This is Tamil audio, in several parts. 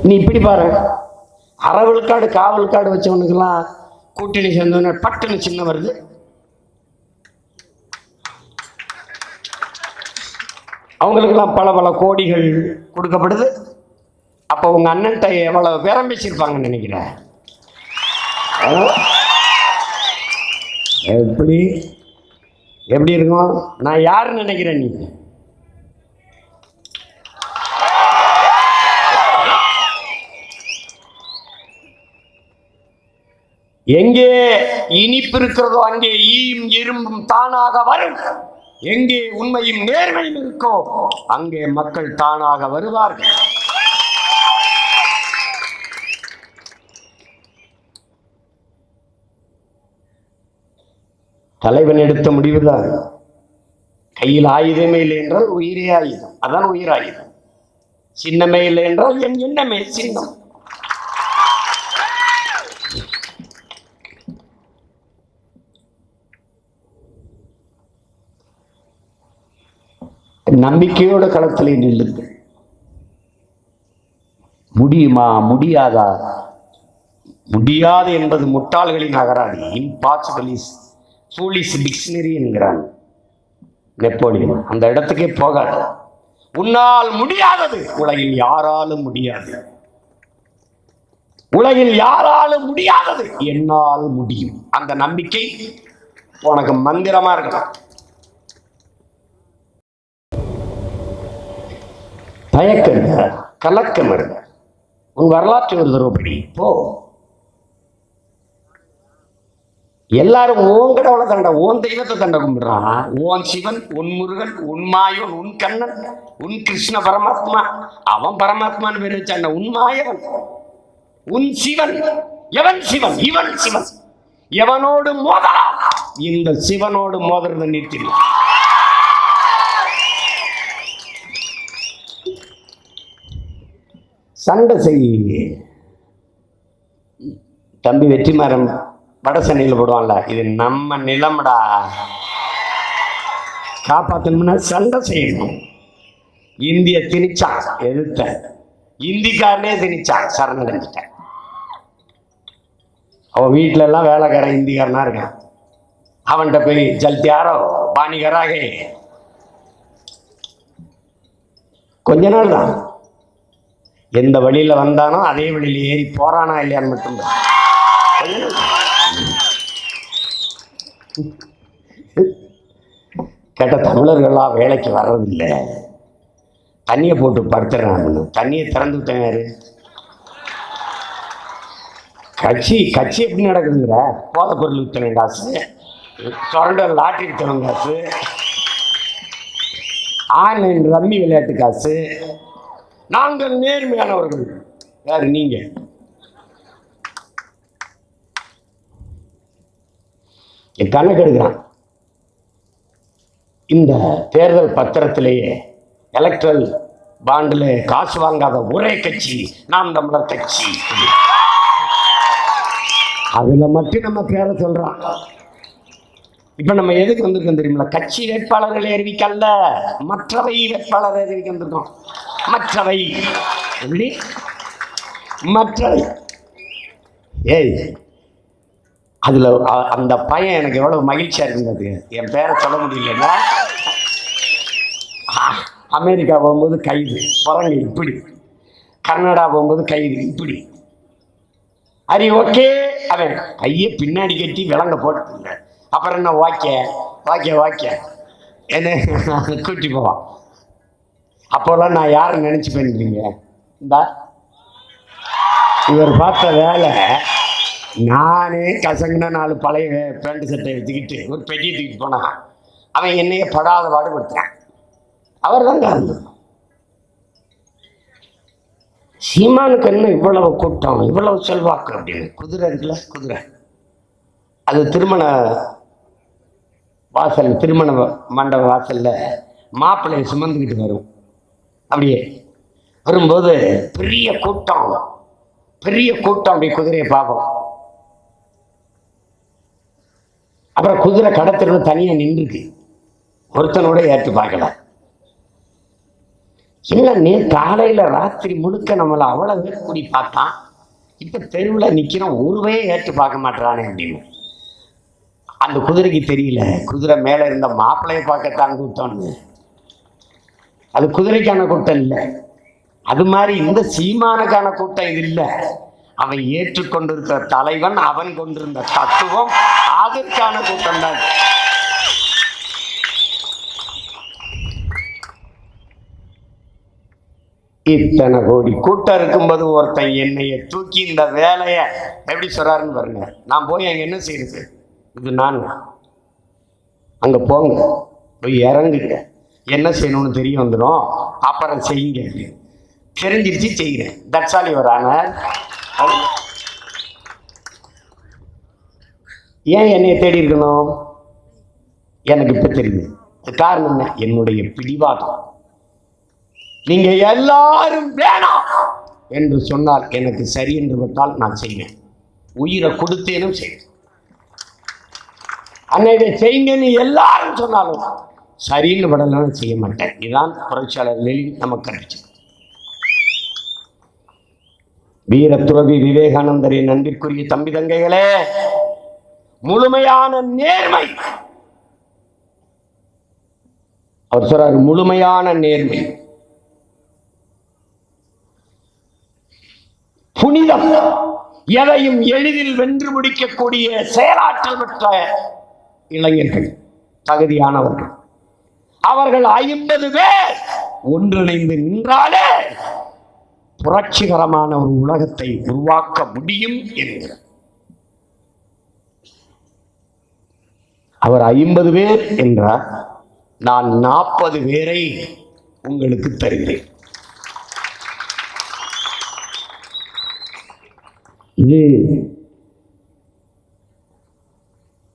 நீ இப்படி பாரு, அறவிழுக்காடு காவலுக்காடு வச்சவனுக்கெல்லாம் கூட்டணி சேர்ந்தவன பட்டுன்னு சின்ன வருது. அவங்களுக்கெல்லாம் பல பல கோடிகள் கொடுக்கப்படுது. அப்போ உங்க அண்ணன்ட்ட எவ்வளவு பேரம் பேசியிருப்பாங்கன்னு நினைக்கிறேன். எப்படி எப்படி இருக்கும்? நான் யாருன்னு நினைக்கிறேன்? நீ எங்கே இனிப்பு இருக்கிறதோ அங்கே ஈயும் இரும்பும் தானாக வரும். எங்கே உண்மையும் நேர்மையும் இருக்கோ அங்கே மக்கள் தானாக வருவார்கள். தலைவன் எடுத்த முடிவுதான். கையில் ஆயுதமே இல்லை என்றால் உயிரே ஆயுதம். அதான் உயிர் ஆயுதம். சின்னமே இல்லை என்றால் என் எண்ணமே சின்னம். நம்பிக்கையோட களத்திலே நில்லுங்கள். முடியுமா முடியாதா? முடியாது என்பது முட்டாள்களின் அகராதி. இம்பாசிபிள் இஸ் ஃபூலிஷ் டிக்ஷனரி என்கிறான் நெப்போலியன். அந்த இடத்துக்கே போகாது. உன்னால் முடியாதது உலகில் யாராலும் முடியாது. உலகில் யாராலும் முடியாதது என்னால் முடியும். அந்த நம்பிக்கை உனக்கு மந்திரமா இருக்கணும். தயக்கம் இருக்க, கலக்கம் இருக்க. உன் வரலாற்று ஒரு தருவப்படி போ. எல்லாரும் ஓன் கடவுளை தண்டை, ஓன் தெய்வத்தை தண்டை கும்பிடுறான். ஓன் சிவன், உன் முருகன், உன் மாயவன், உன் கண்ணன், உன் கிருஷ்ண பரமாத்மா. அவன் பரமாத்மான்னு பேர் வச்சான். உன் மாயவன், உன் சிவன். எவன் சிவன்? இவன் சிவன். எவனோடு மோதலாம்? இந்த சிவனோடு மோதுறத நிறுத்திடு. சண்டை செய்ய தம்பி வெற்றிமாறன் வட சென்னையில் போடுவான்ல, இது நம்ம நிலம்டா, காப்பாற்றணும்னா சண்டை செய்யணும். இந்திய திணிச்சான், எதிர்த்த இந்திக்காரனே திணிச்சான், சரணடைஞ்சிட்டேன். அவன் வீட்டில எல்லாம் வேலைக்காரன் இந்திக்காரனா இருக்கான். அவன்கிட்ட போய் ஜல்தியாரோ பாணிகராக கொஞ்ச நாள் தான். எந்த வழியில வந்தானோ அதே வழியில ஏறி போறானா இல்லையான்னு மட்டும் கேட்ட. தமிழர்கள்லாம் வேலைக்கு வர்றதில்லை, தண்ணியை போட்டு படுத்துறான்னு. தண்ணியை திறந்து விட்டேன். யாரு கட்சி கட்சி எப்படி நடக்குதுங்கிற? போதை பொருள் வித்தன காசு, சுரண்ட லாட்டரி வித்தன காசு, ஆன்லைன் ரம்மி விளையாட்டு காசு. நாங்கள் நேர்மையானவர்கள். யாரு நீங்க? கணக்கு எடுக்கிறான். இந்த தேர்தல் பத்திரத்திலேயே எலக்ட்ரல் பாண்டில் காசு வாங்காத ஒரே கட்சி நாம் தமிழர் கட்சி. அதுல மட்டும் நம்ம பேரை சொல்றோம். இப்ப நம்ம எதுக்கு வந்திருக்கோம் தெரியுமில்ல? கட்சி வேட்பாளர்களை அறிவிக்கல்ல, மற்றவை வேட்பாளரை அறிவிக்க வந்திருக்கோம். மற்றவை எப்படி? மற்றவை. ஏய், அதுல அந்த பையன் எனக்கு எவ்வளவு மகிழ்ச்சியா இருந்தது. என் பேரை சொல்ல முடியலன்னா, அமெரிக்கா போகும்போது கைது பரங்க இப்படி, கர்நாடகா போகும்போது கைது இப்படி. அரி ஓகே, அவன் கையை பின்னாடி கட்டி விலங்க போட்டு, அப்புறம் என்ன வாக்கிய வாக்கிய வாக்கிய என்ன கூட்டி போவான். அப்போல்லாம் நான் யாரை நினைச்சு பண்ணிருக்கீங்க? இந்தா இவர் பார்த்த வேலை. நானே கசங்கின 4 பழைய பேண்ட் சட்டை வச்சுக்கிட்டு ஒரு பெட்டியை தூக்கிட்டு போனான். அவன் என்னையே படாத பாடுபடுத்துறான். அவர் தான் காரணம். சீமானுக்கு என்ன இவ்வளவு கூட்டம், இவ்வளவு செல்வாக்கு அப்படின்னு? குதிரை இருக்குல்ல, குதிரை. அது திருமண வாசல், திருமண மண்டப வாசல்ல மாப்பிள்ளையை சுமந்துக்கிட்டு வரும். அப்படியே வரும்போது பெரிய கூட்டம், பெரிய கூட்டம். அப்படி குதிரையை பார்ப்போம். அப்புறம் குதிரை கடத்திருந்து தனியா நின்றுருக்கு. ஒருத்தனோட ஏற்று பார்க்கல. இல்லை, நீ காலையில ராத்திரி முழுக்க நம்மளை அவ்வளவு கூடி பார்த்தான், இப்ப தெருவில் நிக்கிறோம், ஒருவே ஏற்று பார்க்க மாட்டானே அப்படின்னு. அந்த குதிரைக்கு தெரியல, குதிரை மேல இருந்த மாப்பிள்ளையை பார்க்கத்தான் கூட்டம்னு. அது குதிரைக்கான கூட்டம் இல்லை. அது மாதிரி இந்த சீமானுக்கான கூட்டம் இது இல்லை. அவன் ஏற்றுக்கொண்டிருக்கிற தலைவன், அவன் கொண்டிருந்த தத்துவம், அதற்கான கூட்டம் தான். இத்தனை கோடி கூட்டம் இருக்கும்போது ஒருத்தன் என்னைய தூக்கி இந்த வேலையை எப்படி சொல்றாருன்னு பாருங்க. நான் போய் அங்க என்ன செய்யுது, இது நான் அங்க போங்க, போய் இறங்குங்க, என்ன செய்யணும்னு தெரிய வந்துடும், அப்புறம் செய்யுங்க. தெரிஞ்சிருச்சு, செய்கிறேன். That's all your honour. ஏன் என்னைய தேடி இருக்கணும்? எனக்கு இப்ப தெரியுது. காரணம் என்ன? என்னுடைய பிடிவாதம். நீங்க எல்லாரும் வேணாம் என்று சொன்னால், எனக்கு சரி என்று விட்டால் நான் செய்வேன். உயிரை கொடுத்தேனும் செய்வேன். அன்னைக்கு செய்யுங்கன்னு எல்லாரும் சொன்னாலும் சரின்னு விடலாம், செய்ய மாட்டேன். இதுதான் புரட்சியாளர் லெனின் நமக்கு கற்பிச்சு. வீர துறவி விவேகானந்தரின் அன்பிற்குரிய தம்பி தங்கைகளே, முழுமையான நேர்மை, அவர் சொல்றாரு, முழுமையான நேர்மை, புனிதம், எதையும் எளிதில் வென்று முடிக்கக்கூடிய செயலாற்றல் பெற்ற இளைஞர்கள், தகுதியானவர்கள். அவர்கள் 50 பேர் ஒன்றிணைந்து நின்றாலே புரட்சிகரமான ஒரு உலகத்தை உருவாக்க முடியும் என்கிறார். அவர் 50 பேர் என்றார், நான் 40 பேரை உங்களுக்கு தருகிறேன். இது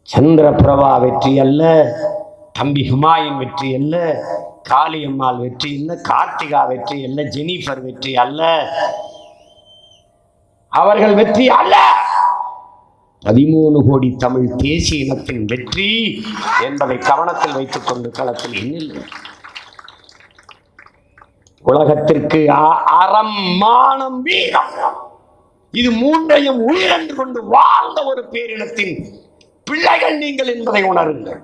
சந்திரபிரபா வெற்றி அல்ல, தம்பி ஹுமாயூன் வெற்றி அல்ல, காளியம்மாள் வெற்றி அல்ல, கார்த்திகா வெற்றி அல்ல, ஜெனிஃபர் வெற்றி அல்ல, அவர்கள் வெற்றி அல்ல. 13 கோடி தமிழ் தேசிய இனத்தின் வெற்றி என்பதை கவனத்தில் வைத்துக் கொண்டு களத்தில் எண்ணில் உலகத்திற்கு அறம், மானம், வீரம், இது மூன்றையும் உயிரென்று கொண்டு வாழ்ந்த ஒரு பேரினத்தின் பிள்ளைகள் நீங்கள் என்பதை உணருங்கள்.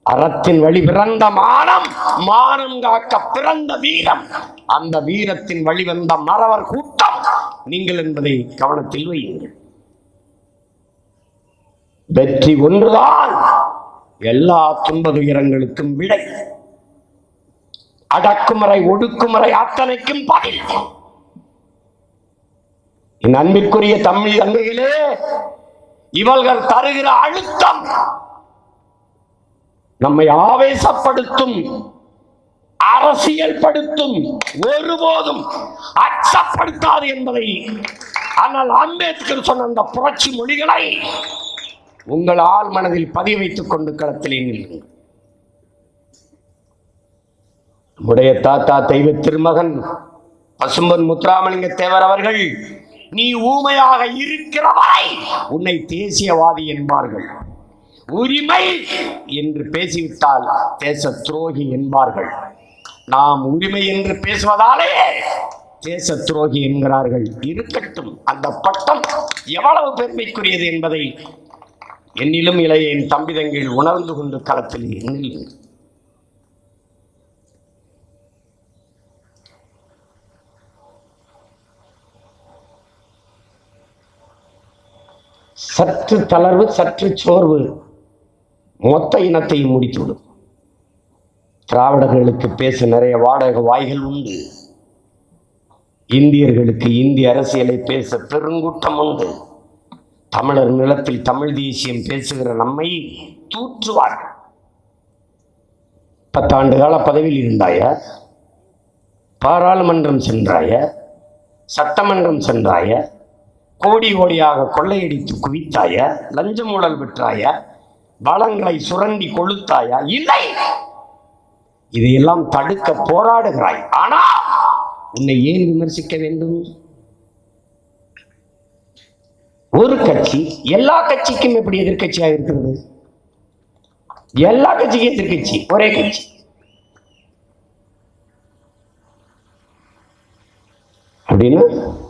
அறத்தின் வழி பிறந்த மானம், மானம் காக்க பிறந்த வீரம், அந்த வீரத்தின் வழிவந்த மறவர் கூட்டம் நீங்கள் என்பதை கவனத்தில் வையுங்கள். வெற்றி ஒன்றுதான் எல்லா துன்ப துயரங்களுக்கும் விடை, அடக்குமுறை ஒடுக்குமுறை அத்தனைக்கும் பதில். என் அன்பிற்குரிய தமிழ் தங்கைகளே, இவர்கள் தருகிற அழுத்தம் நம்மை ஆவேசப்படுத்தும், அரசியல் படுத்தும், ஒருபோதும் அச்சப்படுத்தாது என்பதை, ஆனால் அம்பேத்கர் சொன்ன அந்த புரட்சி மொழிகளை உங்கள் ஆள் மனதில் பதிய வைத்துக் கொண்டு களத்திலே நில்லுங்கள். நம்முடைய தாத்தா தெய்வ திருமகன் பசும்பொன் முத்துராமலிங்க தேவர் அவர்கள், நீ ஊமையாக இருக்கிற வரை உன்னை தேசியவாதி என்பார்கள், உரிமை என்று பேசிவிட்டால் தேச துரோகி என்பார்கள். நாம் உரிமை என்று பேசுவதாலே தேச துரோகி என்கிறார்கள். இருக்கட்டும், அந்த பட்டம் எவ்வளவு பெருமைக்குரியது என்பதை என்னிலும் இளைய என் தம்பி தங்கைகள் உணர்ந்து கொண்டு களத்தில் எண்ணில் சற்று தளர்வு, சற்று சோர்வு மொத்த இனத்தையும் முடித்துவிடும். திராவிடர்களுக்கு பேச நிறைய வாடகை வாய்கள் உண்டு, இந்தியர்களுக்கு இந்திய அரசியலை பேச பெருங்கூட்டம் உண்டு. தமிழர் நிலத்தில் தமிழ் தேசியம் பேசுகிற நம்மை தூற்றுவார்கள். 10 ஆண்டு கால பதவியில் இருந்தாய, பாராளுமன்றம் சென்றாய, சட்டமன்றம் சென்றாய, கோடி கோடியாக கொள்ளையடித்து குவித்தாய, லஞ்சம் ஊழல் பெற்றாய, வளங்களை சுரண்டி கொளுத்தாயா? இல்லை, இதையெல்லாம் தடுக்க போராடுகிறாய். ஆனா உன்னை ஏன் விமர்சிக்க வேண்டும்? ஒரு கட்சி எல்லா கட்சிக்கும் எப்படி எதிர்கட்சியாக இருக்கிறது? எல்லா கட்சிக்கும் எதிர்கட்சி ஒரே கட்சி. அப்படின்னு